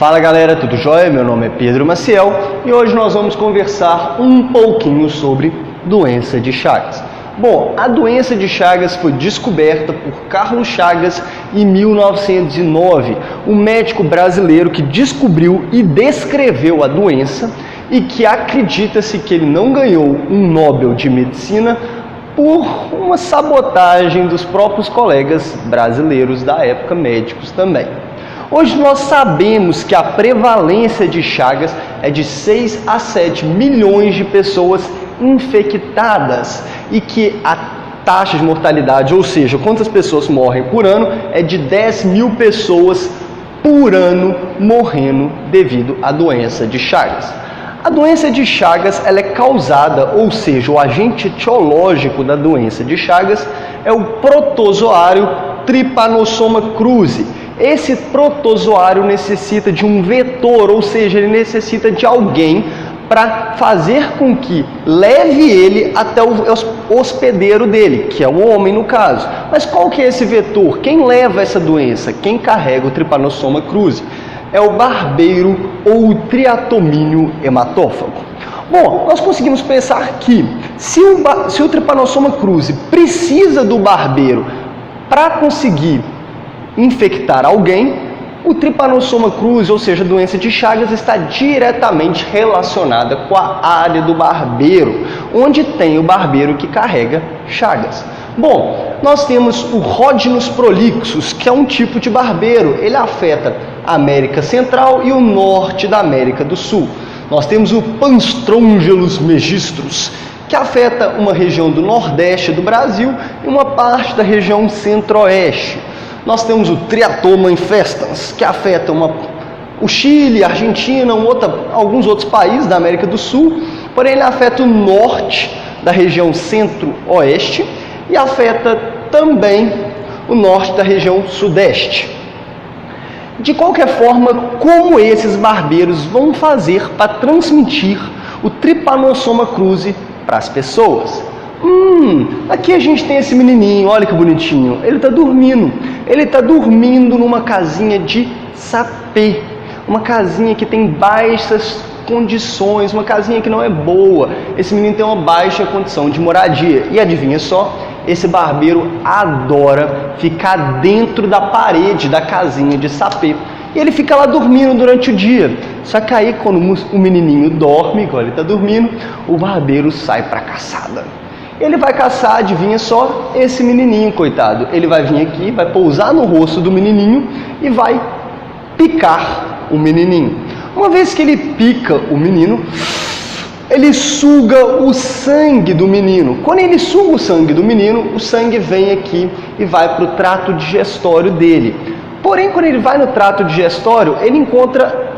Fala galera, tudo jóia? Meu nome é Pedro Maciel e hoje nós vamos conversar um pouquinho sobre doença de Chagas. Bom, a doença de Chagas foi descoberta por Carlos Chagas em 1909, um médico brasileiro que descobriu e descreveu a doença e que acredita-se que ele não ganhou um Nobel de Medicina por uma sabotagem dos próprios colegas brasileiros da época, médicos também. Hoje nós sabemos que a prevalência de Chagas é de 6 a 7 milhões de pessoas infectadas e que a taxa de mortalidade, ou seja, quantas pessoas morrem por ano, é de 10 mil pessoas por ano morrendo devido à doença de Chagas. A doença de Chagas ela é causada, ou seja, o agente etiológico da doença de Chagas é o protozoário Trypanosoma cruzi. Esse protozoário necessita de um vetor, ou seja, ele necessita de alguém para fazer com que leve ele até o hospedeiro dele, que é o homem no caso. Mas qual que é esse vetor? Quem leva essa doença? Quem carrega o Trypanosoma cruzi? É o barbeiro ou o triatomínio hematófago. Bom, nós conseguimos pensar que se o Trypanosoma cruzi precisa do barbeiro para conseguir infectar alguém, o Trypanosoma cruzi, ou seja, a doença de Chagas, está diretamente relacionada com a área do barbeiro, onde tem o barbeiro que carrega Chagas. Bom, nós temos o Rhodinus prolixus, que é um tipo de barbeiro. Ele afeta a América Central e o norte da América do Sul. Nós temos o Panstrongelus megistros, que afeta uma região do nordeste do Brasil e uma parte da região centro-oeste. Nós temos o Triatoma infestans, que afeta o Chile, a Argentina, alguns outros países da América do Sul, porém ele afeta o norte da região centro-oeste e afeta também o norte da região sudeste. De qualquer forma, como esses barbeiros vão fazer para transmitir o Trypanosoma cruzi para as pessoas? Aqui a gente tem esse menininho, olha que bonitinho, ele está dormindo. Ele está dormindo numa casinha de sapê, uma casinha que tem baixas condições, uma casinha que não é boa. Esse menino tem uma baixa condição de moradia. E adivinha só, esse barbeiro adora ficar dentro da parede da casinha de sapê. E ele fica lá dormindo durante o dia. Só que aí quando o menininho dorme, quando ele está dormindo, o barbeiro sai para caçada. Ele vai caçar, adivinha só, esse menininho, coitado. Ele vai vir aqui, vai pousar no rosto do menininho e vai picar o menininho. Uma vez que ele pica o menino, ele suga o sangue do menino. Quando ele suga o sangue do menino, o sangue vem aqui e vai para o trato digestório dele. Porém, quando ele vai no trato digestório, ele encontra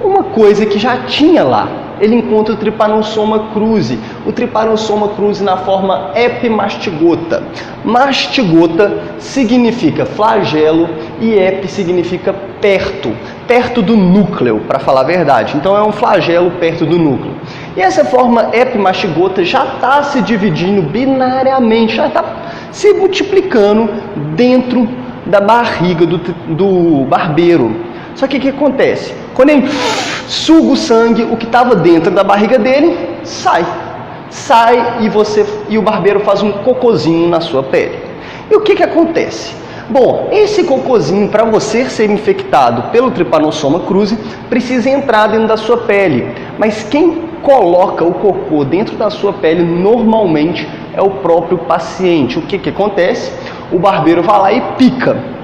uma coisa que já tinha lá. Ele encontra o Trypanosoma cruzi. O Trypanosoma cruzi na forma epimastigota. Mastigota significa flagelo e epi significa perto. Perto do núcleo, para falar a verdade. Então é um flagelo perto do núcleo. E essa forma epimastigota já está se dividindo binariamente, já está se multiplicando dentro da barriga do barbeiro. Só que o que acontece? Quando ele suga o sangue, o que estava dentro da barriga dele sai e o barbeiro faz um cocôzinho na sua pele. E o que acontece? Bom, esse cocôzinho, para você ser infectado pelo Trypanosoma cruzi, precisa entrar dentro da sua pele. Mas quem coloca o cocô dentro da sua pele normalmente é o próprio paciente. O que acontece? O barbeiro vai lá e pica.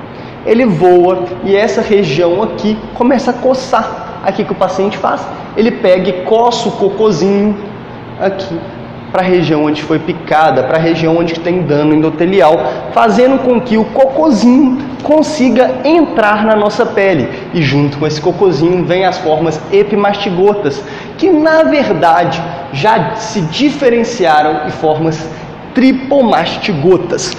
Ele voa e essa região aqui começa a coçar. Aqui que o paciente faz, ele pega e coça o cocôzinho aqui para a região onde foi picada, para a região onde tem dano endotelial, fazendo com que o cocôzinho consiga entrar na nossa pele. E junto com esse cocôzinho vem as formas epimastigotas, que na verdade já se diferenciaram em formas tripomastigotas.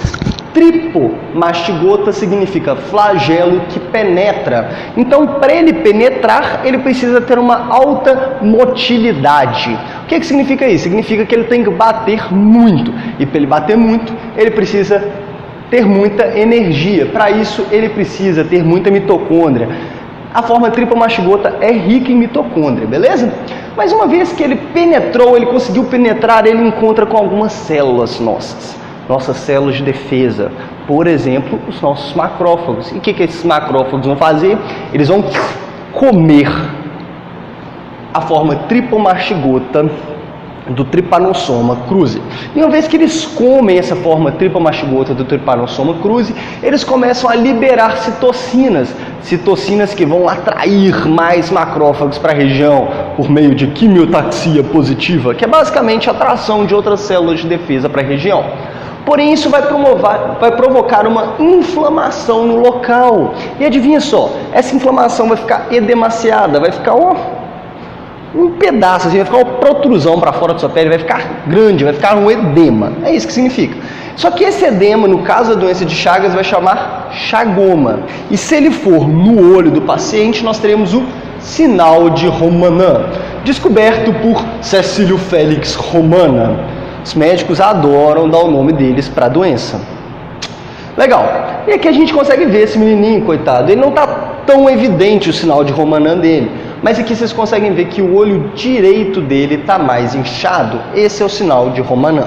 Tripomastigota significa flagelo que penetra. Então, para ele penetrar, ele precisa ter uma alta motilidade. O que significa isso? Significa que ele tem que bater muito. E para ele bater muito, ele precisa ter muita energia. Para isso, ele precisa ter muita mitocôndria. a forma tripla mastigota é rica em mitocôndria, beleza? Mas uma vez que ele penetrou, ele conseguiu penetrar, ele encontra com algumas células nossas células de defesa. Por exemplo, os nossos macrófagos. E o que esses macrófagos vão fazer? Eles vão comer a forma tripla mastigota do Trypanosoma cruzi. E uma vez que eles comem essa forma tripla mastigota do Trypanosoma cruzi, eles começam a liberar citocinas, citocinas que vão atrair mais macrófagos para a região por meio de quimiotaxia positiva, que é basicamente a atração de outras células de defesa para a região. Porém, isso vai provocar uma inflamação no local. E adivinha só, essa inflamação vai ficar edemaciada, vai ficar um pedaço, assim, vai ficar uma protrusão para fora da sua pele, vai ficar grande, vai ficar um edema. É isso que significa. Só que esse edema, no caso da doença de Chagas, vai chamar chagoma. E se ele for no olho do paciente, nós teremos o sinal de Romanin, descoberto por Cecílio Félix Romana. Os médicos adoram dar o nome deles para a doença. Legal. E aqui a gente consegue ver esse menininho, coitado. Ele não está tão evidente o sinal de Romanin dele. Mas aqui vocês conseguem ver que o olho direito dele está mais inchado. Esse é o sinal de Romanin.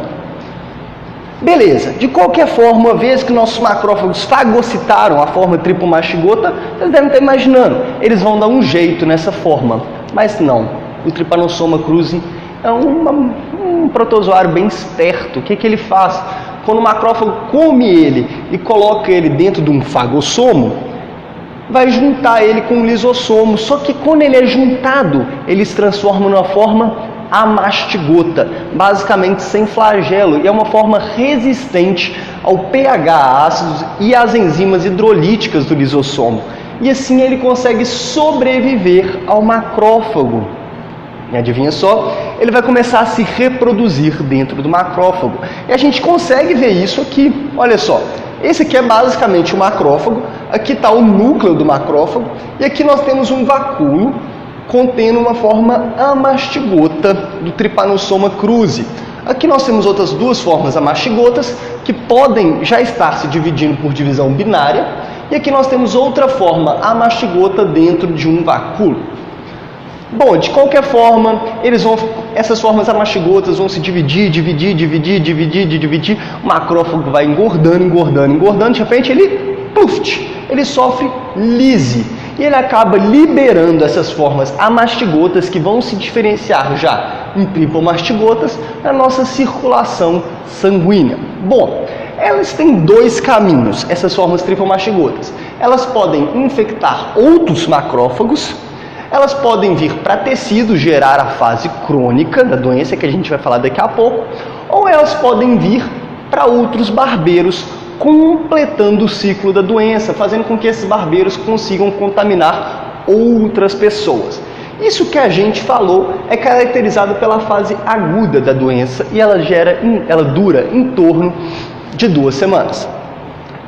Beleza. De qualquer forma, uma vez que nossos macrófagos fagocitaram a forma triplo mastigota, vocês devem estar imaginando, eles vão dar um jeito nessa forma. Mas não. O Trypanosoma cruzi é um protozoário bem esperto. O que ele faz? Quando o macrófago come ele e coloca ele dentro de um fagossomo, vai juntar ele com um lisossomo. Só que quando ele é juntado, ele se transforma numa forma amastigota, basicamente sem flagelo, e é uma forma resistente ao pH ácido e às enzimas hidrolíticas do lisossomo. E assim ele consegue sobreviver ao macrófago. E adivinha só, ele vai começar a se reproduzir dentro do macrófago. E a gente consegue ver isso aqui. Olha só, esse aqui é basicamente o macrófago, aqui está o núcleo do macrófago, e aqui nós temos um vacúolo contendo uma forma amastigota do Trypanosoma cruzi. Aqui nós temos outras duas formas amastigotas que podem já estar se dividindo por divisão binária, e aqui nós temos outra forma amastigota dentro de um vacúolo. Bom, de qualquer forma, essas formas amastigotas vão se dividir, o macrófago vai engordando, de repente ele sofre lise, e ele acaba liberando essas formas amastigotas que vão se diferenciar já em tripomastigotas na nossa circulação sanguínea. Bom, elas têm dois caminhos, essas formas tripomastigotas. Elas podem infectar outros macrófagos, elas podem vir para tecido, gerar a fase crônica da doença, que a gente vai falar daqui a pouco, ou elas podem vir para outros barbeiros, completando o ciclo da doença, fazendo com que esses barbeiros consigam contaminar outras pessoas. Isso que a gente falou é caracterizado pela fase aguda da doença e ela dura em torno de 2 semanas.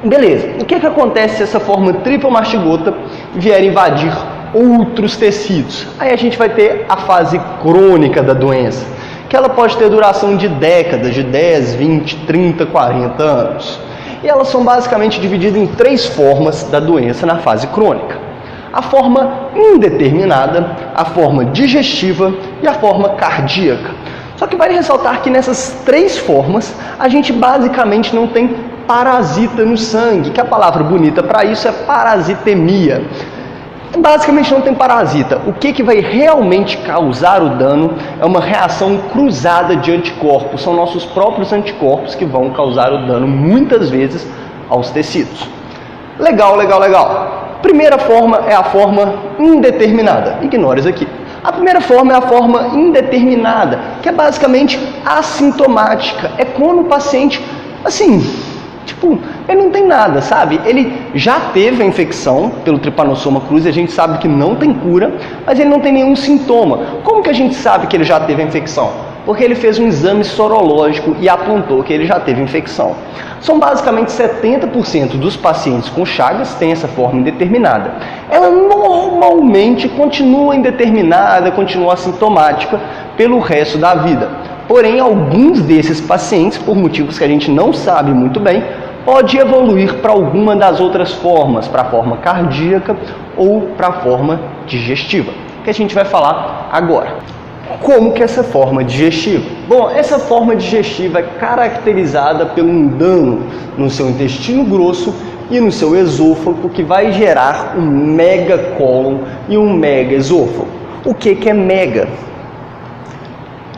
Beleza, o que acontece se essa forma tripomastigota vier invadir outros tecidos? Aí a gente vai ter a fase crônica da doença, que ela pode ter duração de décadas, de 10, 20, 30, 40 anos. E elas são basicamente divididas em 3 formas da doença na fase crônica: a forma indeterminada, a forma digestiva e a forma cardíaca. Só que vale ressaltar que nessas 3 formas a gente basicamente não tem parasita no sangue, que a palavra bonita para isso é parasitemia. Basicamente não tem parasita. O que vai realmente causar o dano é uma reação cruzada de anticorpos. São nossos próprios anticorpos que vão causar o dano muitas vezes aos tecidos. Legal. Primeira forma é a forma indeterminada. Ignore isso aqui. A primeira forma é a forma indeterminada, que é basicamente assintomática. É quando o paciente, ele não tem nada, sabe? Ele já teve a infecção pelo Trypanosoma cruzi, a gente sabe que não tem cura, mas ele não tem nenhum sintoma. Como que a gente sabe que ele já teve a infecção? Porque ele fez um exame sorológico e apontou que ele já teve infecção. São basicamente 70% dos pacientes com Chagas têm essa forma indeterminada. Ela normalmente continua indeterminada, continua assintomática pelo resto da vida. Porém, alguns desses pacientes, por motivos que a gente não sabe muito bem, pode evoluir para alguma das outras formas, para a forma cardíaca ou para a forma digestiva, que a gente vai falar agora. Como que é essa forma digestiva? Bom, essa forma digestiva é caracterizada por um dano no seu intestino grosso e no seu esôfago, que vai gerar um megacólon e um megaesôfago. O que é mega?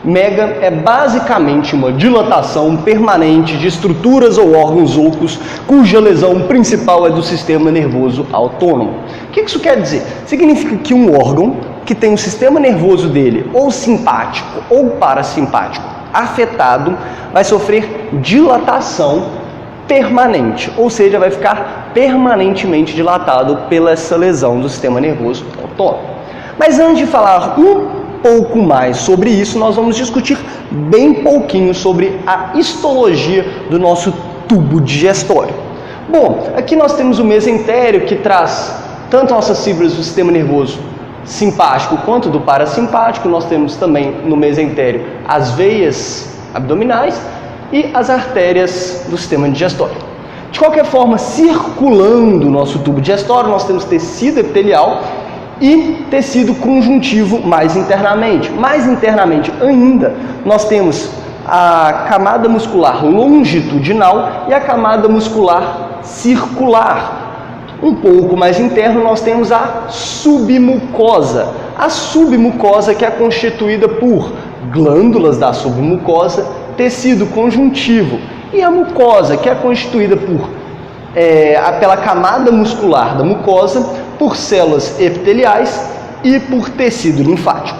Mega é basicamente uma dilatação permanente de estruturas ou órgãos ocos cuja lesão principal é do sistema nervoso autônomo. O que isso quer dizer? Significa que um órgão que tem o sistema nervoso dele ou simpático ou parasimpático afetado vai sofrer dilatação permanente, ou seja, vai ficar permanentemente dilatado pela essa lesão do sistema nervoso autônomo. Mas antes de falar pouco mais sobre isso, nós vamos discutir bem pouquinho sobre a histologia do nosso tubo digestório. Bom, aqui nós temos o mesentério, que traz tanto nossas fibras do sistema nervoso simpático quanto do parasimpático. Nós temos também no mesentério as veias abdominais e as artérias do sistema digestório. De qualquer forma, circulando o nosso tubo digestório, nós temos tecido epitelial e tecido conjuntivo mais internamente. Mais internamente ainda, nós temos a camada muscular longitudinal e a camada muscular circular. Um pouco mais interno, nós temos a submucosa. A submucosa, que é constituída por glândulas da submucosa, tecido conjuntivo, e a mucosa, que é constituída pela camada muscular da mucosa, por células epiteliais e por tecido linfático.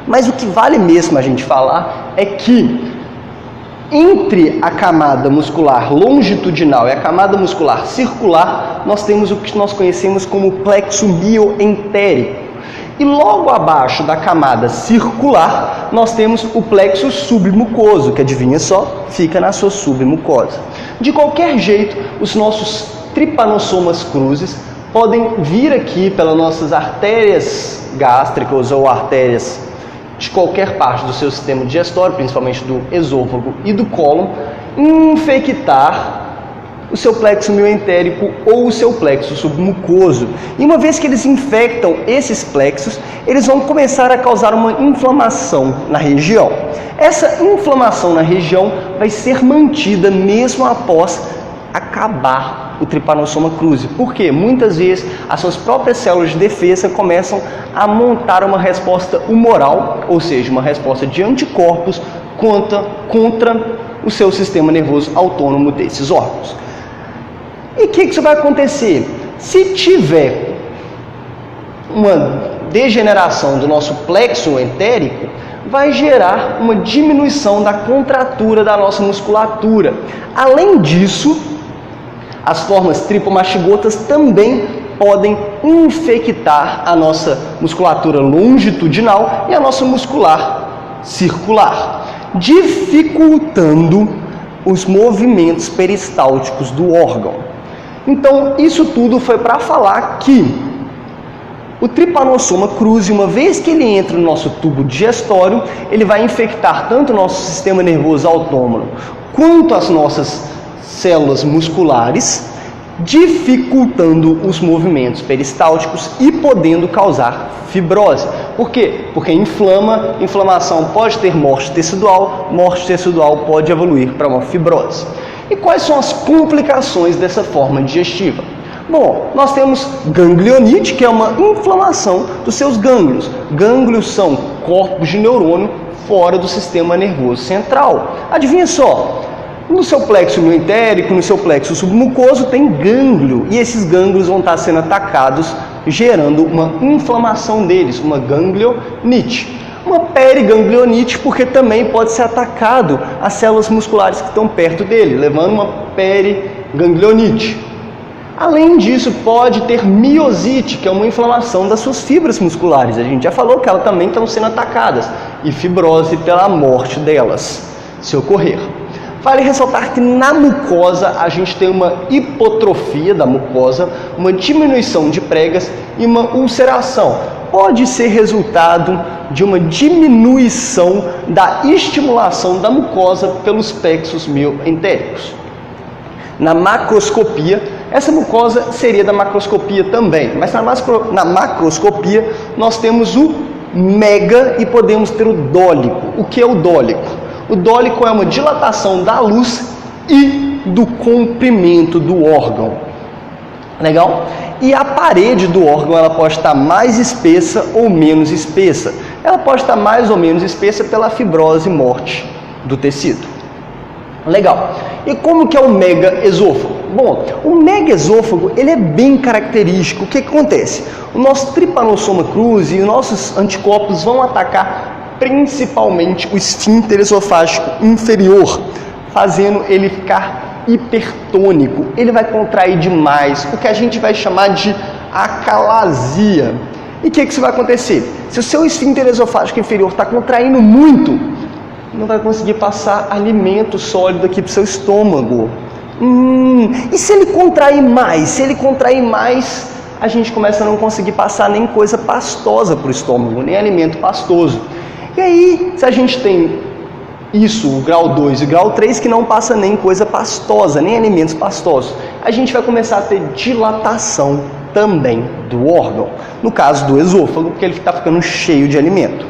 Mas o que vale mesmo a gente falar é que entre a camada muscular longitudinal e a camada muscular circular, nós temos o que nós conhecemos como plexo mioentérico. E logo abaixo da camada circular, nós temos o plexo submucoso, que adivinha só, fica na sua submucosa. De qualquer jeito, os nossos trypanosomas cruzi podem vir aqui pelas nossas artérias gástricas ou artérias de qualquer parte do seu sistema digestório, principalmente do esôfago e do cólon, infectar o seu plexo mioentérico ou o seu plexo submucoso. E uma vez que eles infectam esses plexos, eles vão começar a causar uma inflamação na região. Essa inflamação na região vai ser mantida mesmo após acabar o trypanosoma cruzi. Por quê? Muitas vezes as suas próprias células de defesa começam a montar uma resposta humoral, ou seja, uma resposta de anticorpos contra o seu sistema nervoso autônomo desses órgãos. E o que isso vai acontecer? Se tiver uma degeneração do nosso plexo entérico, vai gerar uma diminuição da contratura da nossa musculatura. Além disso, as formas tripomastigotas também podem infectar a nossa musculatura longitudinal e a nossa muscular circular, dificultando os movimentos peristálticos do órgão. Então, isso tudo foi para falar que o trypanosoma cruzi, uma vez que ele entra no nosso tubo digestório, ele vai infectar tanto o nosso sistema nervoso autônomo quanto as nossas células musculares, dificultando os movimentos peristálticos e podendo causar fibrose. Por quê? Porque inflamação pode ter morte tecidual pode evoluir para uma fibrose. E quais são as complicações dessa forma digestiva? Bom, nós temos ganglionite, que é uma inflamação dos seus gânglios. Gânglios são corpos de neurônio fora do sistema nervoso central. Adivinha só, no seu plexo mioentérico, no seu plexo submucoso tem gânglio, e esses gânglios vão estar sendo atacados, gerando uma inflamação deles, uma ganglionite. Uma periganglionite, porque também pode ser atacado as células musculares que estão perto dele, levando uma periganglionite. Além disso, pode ter miosite, que é uma inflamação das suas fibras musculares. A gente já falou que elas também estão sendo atacadas. E fibrose pela morte delas, se ocorrer. Vale ressaltar que na mucosa a gente tem uma hipotrofia da mucosa, uma diminuição de pregas e uma ulceração. Pode ser resultado de uma diminuição da estimulação da mucosa pelos plexos mioentéricos. Na macroscopia, essa mucosa seria da macroscopia também, mas na macroscopia nós temos o mega e podemos ter o dólico. O que é o dólico? O dólico é uma dilatação da luz e do comprimento do órgão. Legal? E a parede do órgão ela pode estar mais espessa ou menos espessa. Ela pode estar mais ou menos espessa pela fibrose morte do tecido. Legal. E como que é o megaesôfago? Bom, o megaesôfago ele é bem característico. O que acontece? O nosso trypanosoma cruzi e os nossos anticorpos vão atacar principalmente o esfíncter esofágico inferior, fazendo ele ficar hipertônico. Ele vai contrair demais, o que a gente vai chamar de acalasia. E o que vai acontecer? Se o seu esfíncter esofágico inferior está contraindo muito, não vai conseguir passar alimento sólido aqui para o seu estômago. E se ele contrair mais? Se ele contrair mais, a gente começa a não conseguir passar nem coisa pastosa para o estômago, nem alimento pastoso. E aí, se a gente tem isso, o grau 2 e o grau 3, que não passa nem coisa pastosa, nem alimentos pastosos, a gente vai começar a ter dilatação também do órgão. No caso do esôfago, porque ele está ficando cheio de alimento.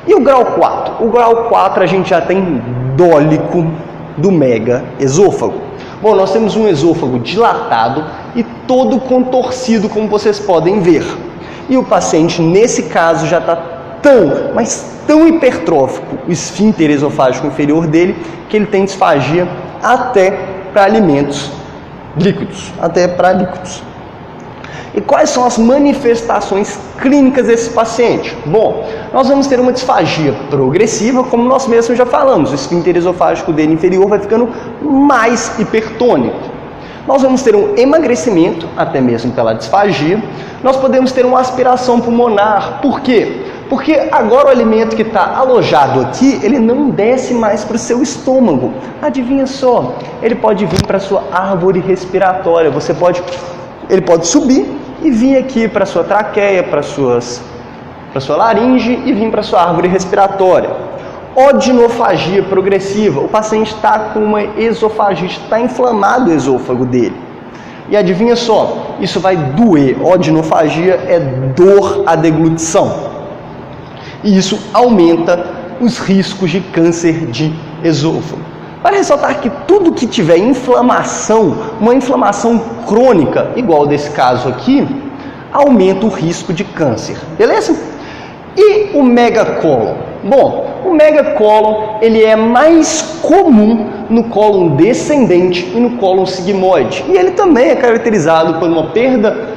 E o grau 4? O grau 4 a gente já tem dólico do megaesôfago. Bom, nós temos um esôfago dilatado e todo contorcido, como vocês podem ver. E o paciente, nesse caso, já está tão hipertrófico, o esfíncter esofágico inferior dele, que ele tem disfagia até para alimentos líquidos, E quais são as manifestações clínicas desse paciente? Bom, nós vamos ter uma disfagia progressiva, como nós mesmos já falamos, o esfíncter esofágico dele inferior vai ficando mais hipertônico. Nós vamos ter um emagrecimento, até mesmo pela disfagia. Nós podemos ter uma aspiração pulmonar. Por quê? Porque agora o alimento que está alojado aqui, ele não desce mais para o seu estômago. Adivinha só, ele pode vir para a sua árvore respiratória. Ele pode subir e vir aqui para a sua traqueia, para a sua laringe e vir para a sua árvore respiratória. Odinofagia progressiva. O paciente está com uma esofagite, está inflamado o esôfago dele. E adivinha só, isso vai doer. Odinofagia é dor à deglutição. E isso aumenta os riscos de câncer de esôfago. Para ressaltar que tudo que tiver inflamação, uma inflamação crônica, igual desse caso aqui, aumenta o risco de câncer, beleza? E o megacólon? Bom, o megacólon ele é mais comum no cólon descendente e no cólon sigmoide. E ele também é caracterizado por uma perda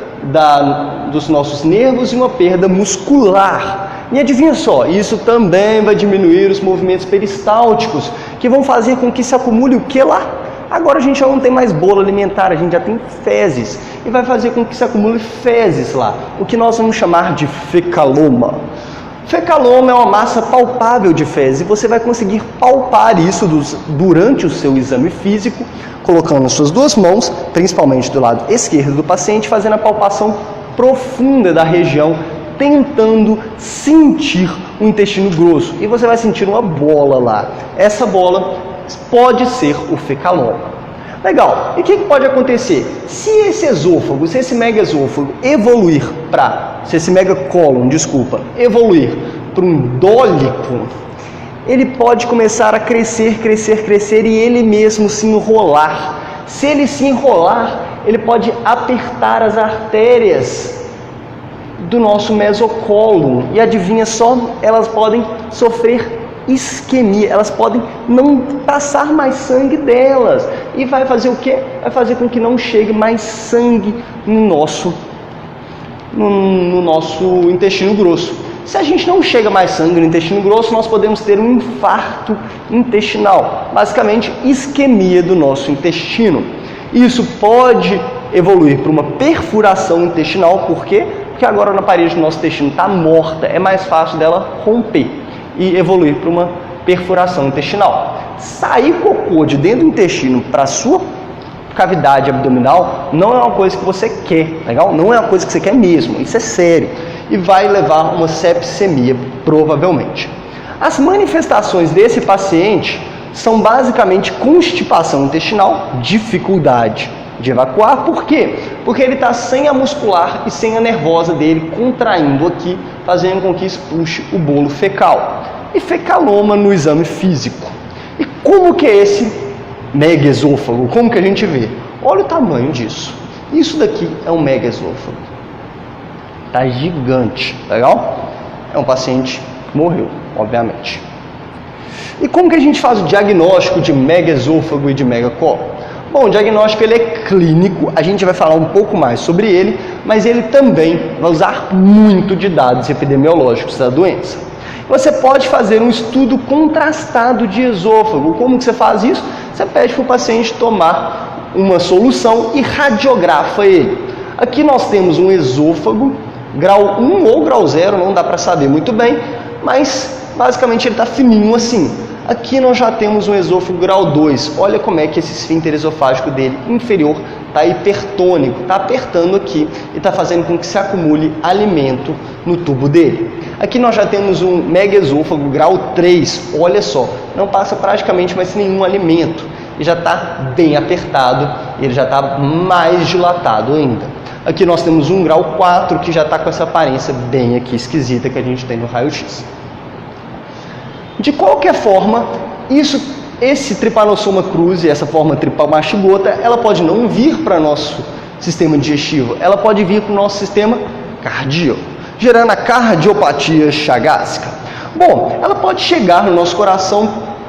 dos nossos nervos e uma perda muscular. E adivinha só, isso também vai diminuir os movimentos peristálticos, que vão fazer com que se acumule o que lá? Agora a gente já não tem mais bolo alimentar, a gente já tem fezes, e vai fazer com que se acumule fezes lá, o que nós vamos chamar de fecaloma. Fecaloma é uma massa palpável de fezes, e você vai conseguir palpar isso durante o seu exame físico, colocando as suas duas mãos, principalmente do lado esquerdo do paciente, fazendo a palpação profunda da região, tentando sentir o intestino grosso. E você vai sentir uma bola lá. Essa bola pode ser o fecaloma. Legal. E o que pode acontecer? Se esse megaesôfago se esse megacólon, evoluir para um dólico, ele pode começar a crescer e ele mesmo se enrolar. Se ele se enrolar, ele pode apertar as artérias do nosso mesocólon. E adivinha só, elas podem sofrer isquemia, elas podem não passar mais sangue delas. E vai fazer o quê? Vai fazer com que não chegue mais sangue no nosso intestino grosso. Se a gente não chega mais sangue no intestino grosso, nós podemos ter um infarto intestinal, basicamente isquemia do nosso intestino. Isso pode evoluir para uma perfuração intestinal. Por quê? Porque agora na parede do nosso intestino está morta, é mais fácil dela romper e evoluir para uma perfuração intestinal. Sair cocô de dentro do intestino para a sua cavidade abdominal não é uma coisa que você quer, legal? Não é uma coisa que você quer mesmo, isso é sério. E vai levar uma sepsemia, provavelmente. As manifestações desse paciente são basicamente constipação intestinal, dificuldade de evacuar. Por quê? Porque ele está sem a muscular e sem a nervosa dele contraindo aqui, fazendo com que expulse o bolo fecal. E fecaloma no exame físico. E como que é esse megaesôfago? Como que a gente vê? Olha o tamanho disso. Isso daqui é um megaesôfago. Tá gigante, legal? É um paciente que morreu, obviamente. E como que a gente faz o diagnóstico de megaesôfago e de megacolon? Bom, o diagnóstico ele é clínico, a gente vai falar um pouco mais sobre ele, mas ele também vai usar muito de dados epidemiológicos da doença. Você pode fazer um estudo contrastado de esôfago. Como que você faz isso? Você pede para o paciente tomar uma solução e radiografa ele. Aqui nós temos um esôfago, grau 1 ou grau 0, não dá para saber muito bem, mas basicamente ele está fininho assim. Aqui nós já temos um esôfago grau 2. Olha como é que esse esfíncter esofágico dele inferior está hipertônico, está apertando aqui e está fazendo com que se acumule alimento no tubo dele. Aqui nós já temos um megaesôfago grau 3. Olha só, não passa praticamente mais nenhum alimento e já está bem apertado, ele já está mais dilatado ainda. Aqui nós temos um grau 4 que já está com essa aparência bem aqui esquisita que a gente tem no raio-x. De qualquer forma, esse Trypanosoma cruzi, essa forma tripamastigota, ela pode não vir para nosso sistema digestivo, ela pode vir para o nosso sistema cardíaco, gerando a cardiopatia chagásica. Bom, ela pode chegar no nosso coração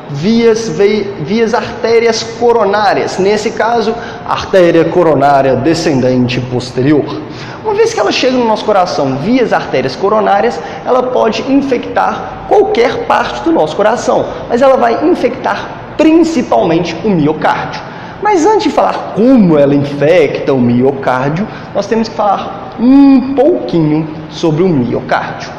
vias artérias coronárias, nesse caso, artéria coronária descendente posterior. Uma vez que ela chega no nosso coração vias artérias coronárias, ela pode infectar qualquer parte do nosso coração, mas ela vai infectar principalmente o miocárdio. Mas antes de falar como ela infecta o miocárdio, nós temos que falar um pouquinho sobre o miocárdio.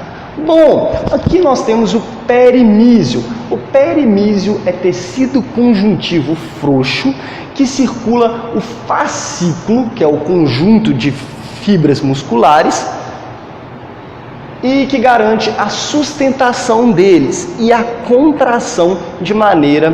Bom, aqui nós temos o perimísio. O perimísio é tecido conjuntivo frouxo que circula o fascículo, que é o conjunto de fibras musculares, e que garante a sustentação deles e a contração de maneira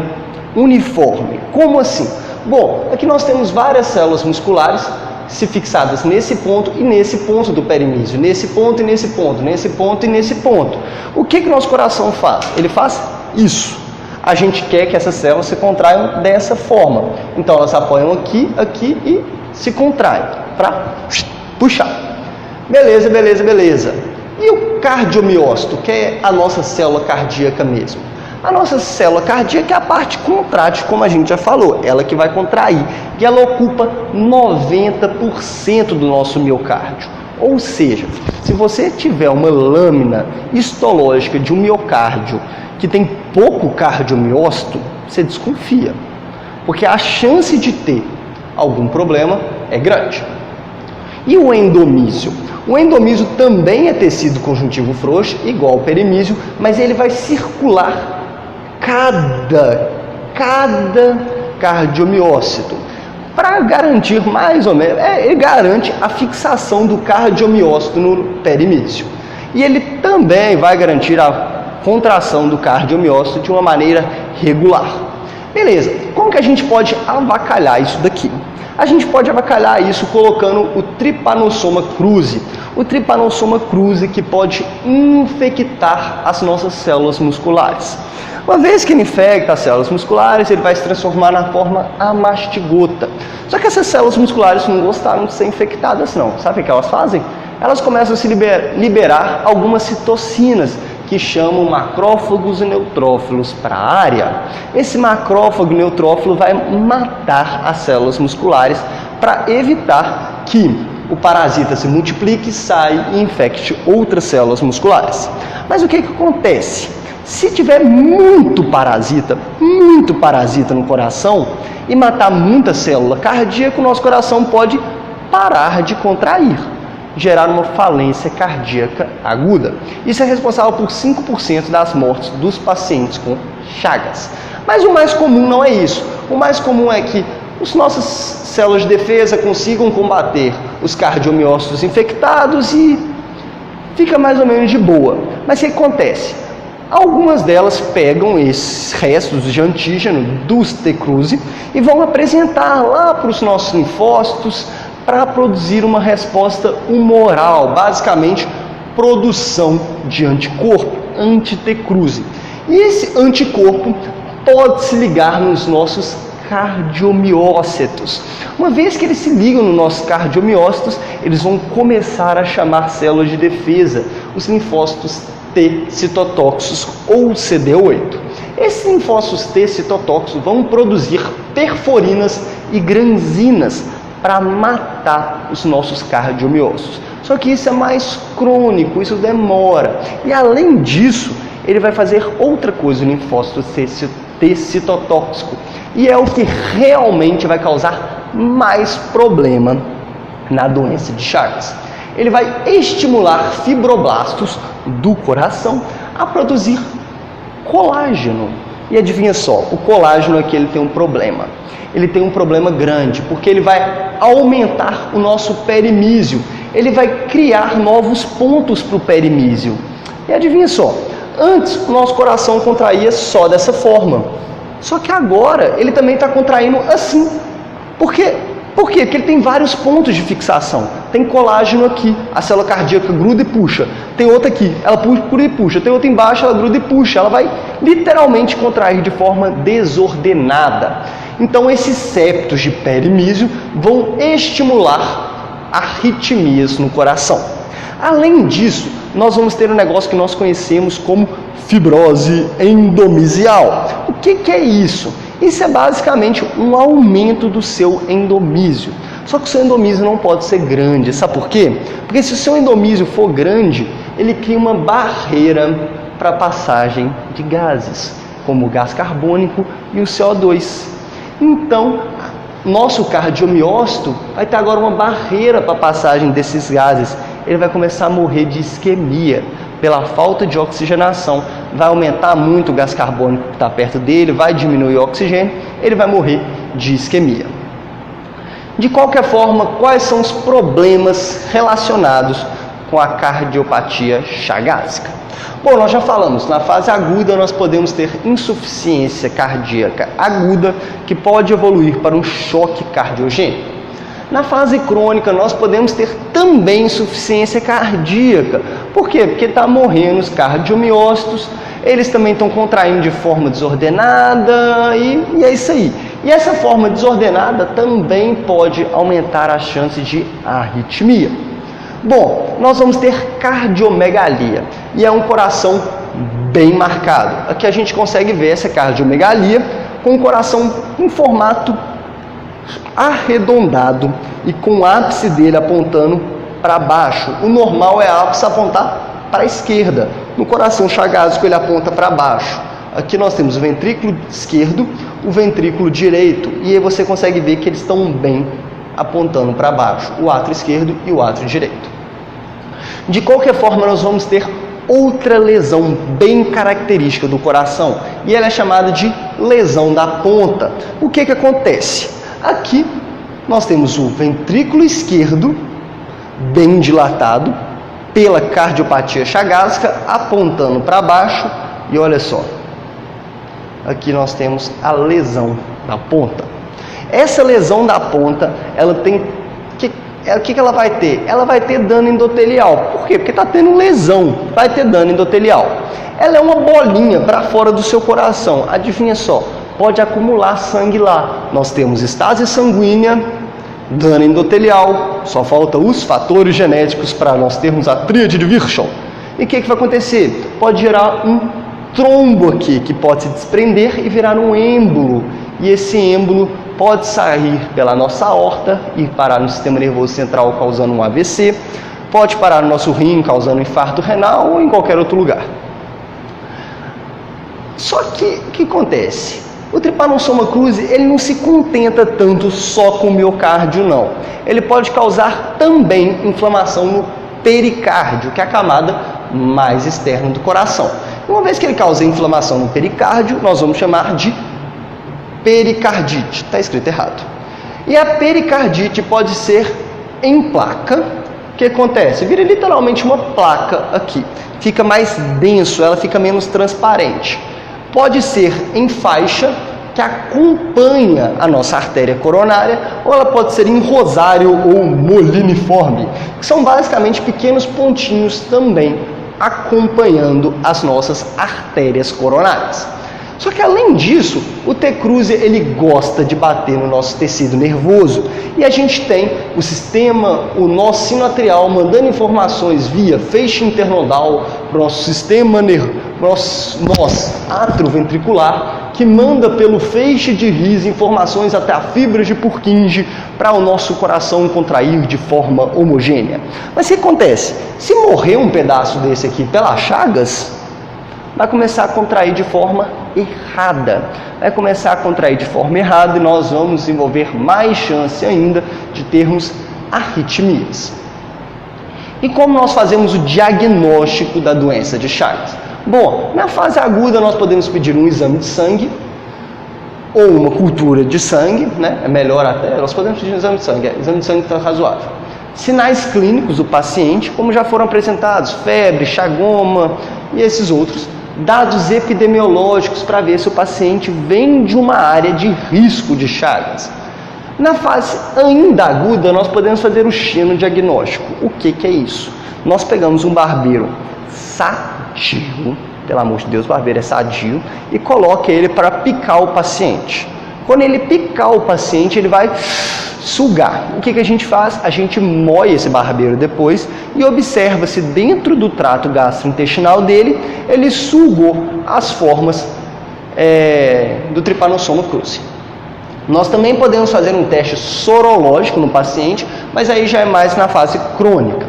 uniforme. Como assim? Bom, aqui nós temos várias células musculares se fixadas nesse ponto e nesse ponto do perimísio, nesse ponto e nesse ponto, nesse ponto e nesse ponto. O que nosso coração faz? Ele faz isso. A gente quer que essas células se contraiam dessa forma. Então elas apoiam aqui, aqui e se contraem para puxar. Beleza, beleza, beleza. E o cardiomiócito, que é a nossa célula cardíaca mesmo? A nossa célula cardíaca é a parte contrátil, como a gente já falou, ela que vai contrair, e ela ocupa 90% do nosso miocárdio. Ou seja, se você tiver uma lâmina histológica de um miocárdio que tem pouco cardiomiócito, você desconfia, porque a chance de ter algum problema é grande. E o endomísio? O endomísio também é tecido conjuntivo frouxo, igual ao perimísio, mas ele vai circular cada cardiomiócito para garantir mais ou menos, ele garante a fixação do cardiomiócito no perimísio. E ele também vai garantir a contração do cardiomiócito de uma maneira regular. Beleza, como que a gente pode avacalhar isso daqui? A gente pode avacalhar isso colocando o Trypanosoma cruzi. O Trypanosoma cruzi que pode infectar as nossas células musculares. Uma vez que ele infecta as células musculares, ele vai se transformar na forma amastigota. Só que essas células musculares não gostaram de ser infectadas não. Sabe o que elas fazem? Elas começam a se liberar algumas citocinas, que chamam macrófagos e neutrófilos para a área. Esse macrófago e neutrófilo vai matar as células musculares para evitar que o parasita se multiplique, saia e infecte outras células musculares. Mas o que acontece? Se tiver muito parasita no coração e matar muita célula cardíaca, o nosso coração pode parar de contrair, gerar uma falência cardíaca aguda. Isso é responsável por 5% das mortes dos pacientes com Chagas. Mas o mais comum não é isso. O mais comum é que as nossas células de defesa consigam combater os cardiomiócitos infectados e fica mais ou menos de boa. Mas o que acontece? Algumas delas pegam esses restos de antígeno dos T. cruzi e vão apresentar lá para os nossos linfócitos para produzir uma resposta humoral, basicamente produção de anticorpo, anti-T. cruzi. E esse anticorpo pode se ligar nos nossos cardiomiócitos. Uma vez que eles se ligam nos nossos cardiomiócitos, eles vão começar a chamar células de defesa, os linfócitos T citotóxicos ou CD8. Esses linfócitos T citotóxicos vão produzir perforinas e granzinas para matar os nossos cardiomiócitos. Só que isso é mais crônico, isso demora. E além disso, ele vai fazer outra coisa no linfócito T citotóxico. E é o que realmente vai causar mais problema na doença de Chagas. Ele vai estimular fibroblastos do coração a produzir colágeno. E adivinha só, o colágeno aqui ele tem um problema. Ele tem um problema grande, porque ele vai aumentar o nosso perimísio. Ele vai criar novos pontos para o perimísio. E adivinha só, antes o nosso coração contraía só dessa forma. Só que agora ele também está contraindo assim. Por quê? Porque ele tem vários pontos de fixação. Tem colágeno aqui, a célula cardíaca gruda e puxa. Tem outra aqui, ela gruda e puxa. Tem outra embaixo, ela gruda e puxa. Ela vai literalmente contrair de forma desordenada. Então esses septos de perimísio vão estimular arritmias no coração. Além disso, nós vamos ter um negócio que nós conhecemos como fibrose endomisial. O que é isso? Isso é basicamente um aumento do seu endomísio. Só que o seu endomísio não pode ser grande. Sabe por quê? Porque se o seu endomísio for grande, ele cria uma barreira para a passagem de gases, como o gás carbônico e o CO2. Então, nosso cardiomiócito vai ter agora uma barreira para a passagem desses gases. Ele vai começar a morrer de isquemia pela falta de oxigenação. Vai aumentar muito o gás carbônico que está perto dele, vai diminuir o oxigênio, ele vai morrer de isquemia. De qualquer forma, quais são os problemas relacionados com a cardiopatia chagásica? Bom, nós já falamos, na fase aguda nós podemos ter insuficiência cardíaca aguda, que pode evoluir para um choque cardiogênico. Na fase crônica, nós podemos ter também insuficiência cardíaca. Por quê? Porque está morrendo os cardiomiócitos, eles também estão contraindo de forma desordenada e é isso aí. E essa forma desordenada também pode aumentar a chance de arritmia. Bom, nós vamos ter cardiomegalia e é um coração bem marcado. Aqui a gente consegue ver essa cardiomegalia com o coração em formato arredondado e com o ápice dele apontando para baixo. O normal é a ápice apontar para a esquerda. No coração chagásico ele aponta para baixo. Aqui nós temos o ventrículo esquerdo, o ventrículo direito, e aí você consegue ver que eles estão bem apontando para baixo, o átrio esquerdo e o átrio direito. De qualquer forma, nós vamos ter outra lesão bem característica do coração, e ela é chamada de lesão da ponta. O que acontece? Aqui nós temos o ventrículo esquerdo bem dilatado pela cardiopatia chagásica, apontando para baixo, e olha só, aqui nós temos a lesão da ponta. Essa lesão da ponta, ela tem o que ela vai ter? Ela vai ter dano endotelial. Por quê? Porque está tendo lesão, vai ter dano endotelial. Ela é uma bolinha para fora do seu coração. Adivinha só, pode acumular sangue lá. Nós temos estase sanguínea, dano endotelial, só falta os fatores genéticos para nós termos a tríade de Virchow. E o que vai acontecer? Pode gerar um trombo aqui, que pode se desprender e virar um êmbolo. E esse êmbolo pode sair pela nossa aorta e parar no sistema nervoso central causando um AVC, pode parar no nosso rim causando um infarto renal ou em qualquer outro lugar. Só que o que acontece? O Trypanosoma cruzi ele não se contenta tanto só com o miocárdio, não. Ele pode causar também inflamação no pericárdio, que é a camada mais externa do coração. Uma vez que ele causa inflamação no pericárdio, nós vamos chamar de pericardite. Está escrito errado. E a pericardite pode ser em placa O que acontece? Vira literalmente uma placa aqui. Fica mais denso, ela fica menos transparente. Pode ser em faixa, que acompanha a nossa artéria coronária, ou ela pode ser em rosário ou moliniforme, que são basicamente pequenos pontinhos também acompanhando as nossas artérias coronárias. Só que além disso, o T-cruzi ele gosta de bater no nosso tecido nervoso e a gente tem o sistema, o nosso sino atrial mandando informações via feixe internodal para o nosso sistema nosso atrioventricular, que manda pelo feixe de His informações até a fibra de Purkinje para o nosso coração contrair de forma homogênea. Mas o que acontece? Se morrer um pedaço desse aqui pelas chagas, vai começar a contrair de forma errada. Vai começar a contrair de forma errada e nós vamos desenvolver mais chance ainda de termos arritmias. E como nós fazemos o diagnóstico da doença de Chagas? Bom, na fase aguda nós podemos pedir um exame de sangue ou uma cultura de sangue, né? É melhor até, nós podemos pedir um exame de sangue, exame de sangue está razoável. Sinais clínicos do paciente, como já foram apresentados, febre, chagoma e esses outros. Dados epidemiológicos para ver se o paciente vem de uma área de risco de Chagas. Na fase ainda aguda, nós podemos fazer o xenodiagnóstico. O que é isso? Nós pegamos um barbeiro sadio, pelo amor de Deus, o barbeiro é sadio, e coloca ele para picar o paciente. Quando ele picar o paciente, ele vai sugar. O que a gente faz? A gente moe esse barbeiro depois e observa se dentro do trato gastrointestinal dele, ele sugou as formas do Trypanosoma cruzi. Nós também podemos fazer um teste sorológico no paciente, mas aí já é mais na fase crônica.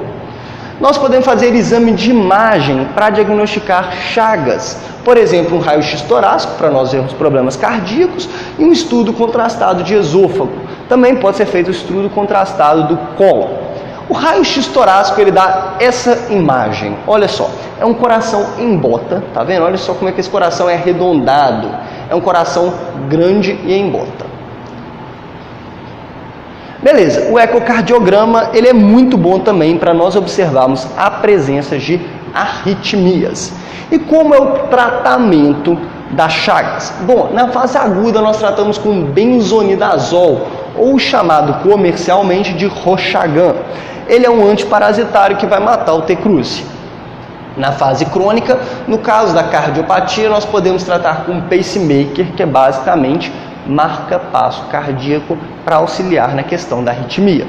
Nós podemos fazer exame de imagem para diagnosticar Chagas, por exemplo, um raio-x torácico para nós vermos problemas cardíacos e um estudo contrastado de esôfago. Também pode ser feito o estudo contrastado do cólon. O raio-x torácico ele dá essa imagem. Olha só, é um coração em bota, tá vendo? Olha só como é que esse coração é arredondado. É um coração grande e em bota. Beleza, o ecocardiograma ele é muito bom também para nós observarmos a presença de arritmias. E como é o tratamento das Chagas? Bom, na fase aguda nós tratamos com benzonidazol, ou chamado comercialmente de Roxagan. Ele é um antiparasitário que vai matar o T-cruzi. Na fase crônica, no caso da cardiopatia, nós podemos tratar com pacemaker, que é basicamente marca-passo cardíaco para auxiliar na questão da arritmia.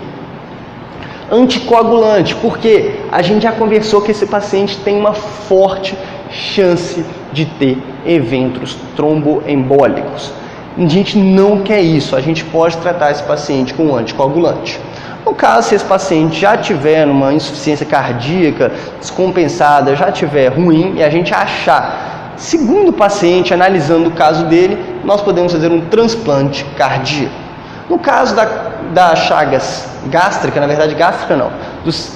Anticoagulante, porque a gente já conversou que esse paciente tem uma forte chance de ter eventos tromboembólicos. A gente não quer isso, a gente pode tratar esse paciente com um anticoagulante. No caso, se esse paciente já tiver uma insuficiência cardíaca descompensada, já tiver ruim e a gente achar, segundo o paciente, analisando o caso dele, nós podemos fazer um transplante cardíaco. No caso da Chagas gástrica, na verdade gástrica não,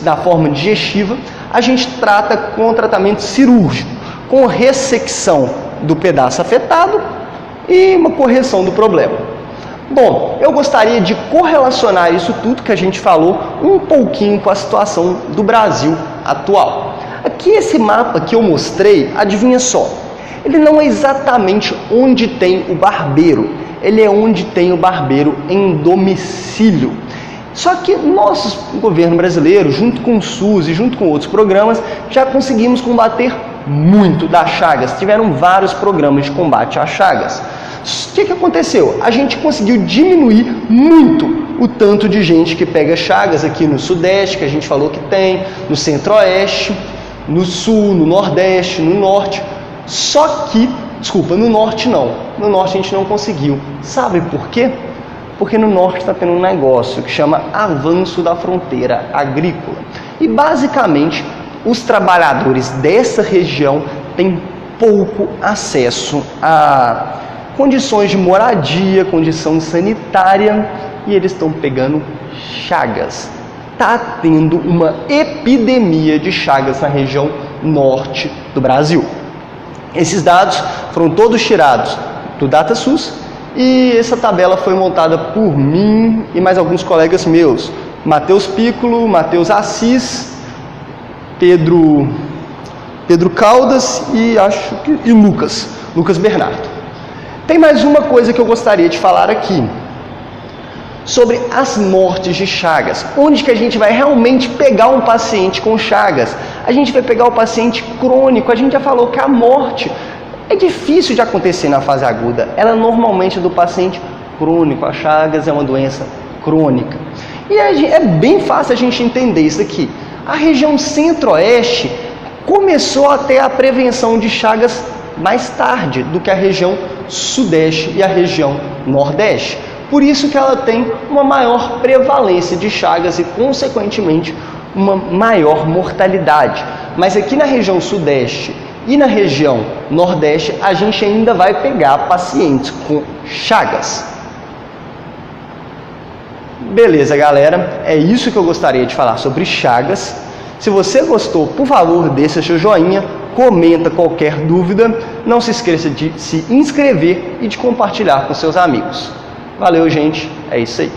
da forma digestiva, a gente trata com tratamento cirúrgico, com ressecção do pedaço afetado e uma correção do problema. Bom, eu gostaria de correlacionar isso tudo que a gente falou um pouquinho com a situação do Brasil atual. Aqui esse mapa que eu mostrei, adivinha só, ele não é exatamente onde tem o barbeiro, ele é onde tem o barbeiro em domicílio. Só que nosso governo brasileiro, junto com o SUS e junto com outros programas, já conseguimos combater muito das Chagas. Tiveram vários programas de combate às Chagas. O que aconteceu? A gente conseguiu diminuir muito o tanto de gente que pega Chagas aqui no Sudeste, que a gente falou que tem, no Centro-Oeste, no Sul, no Nordeste, no Norte. Só que, desculpa, no Norte não. No Norte a gente não conseguiu. Sabe por quê? Porque no Norte está tendo um negócio que chama avanço da fronteira agrícola. E basicamente, os trabalhadores dessa região têm pouco acesso a condições de moradia, condição sanitária, e eles estão pegando Chagas. Está tendo uma epidemia de Chagas na região norte do Brasil. Esses dados foram todos tirados do DataSUS e essa tabela foi montada por mim e mais alguns colegas meus, Mateus Piccolo, Mateus Assis, Pedro Caldas e Lucas Bernardo. Tem mais uma coisa que eu gostaria de falar aqui, sobre as mortes de Chagas. Onde que a gente vai realmente pegar um paciente com Chagas? A gente vai pegar o paciente crônico. A gente já falou que a morte é difícil de acontecer na fase aguda. Ela normalmente é do paciente crônico. A Chagas é uma doença crônica. E é bem fácil a gente entender isso aqui. A região centro-oeste começou a ter a prevenção de Chagas mais tarde do que a região sudeste e a região nordeste. Por isso que ela tem uma maior prevalência de Chagas e, consequentemente, uma maior mortalidade. Mas aqui na região sudeste e na região nordeste, a gente ainda vai pegar pacientes com Chagas. Beleza, galera? É isso que eu gostaria de falar sobre Chagas. Se você gostou, por favor, deixa seu joinha, comenta qualquer dúvida. Não se esqueça de se inscrever e de compartilhar com seus amigos. Valeu, gente. É isso aí.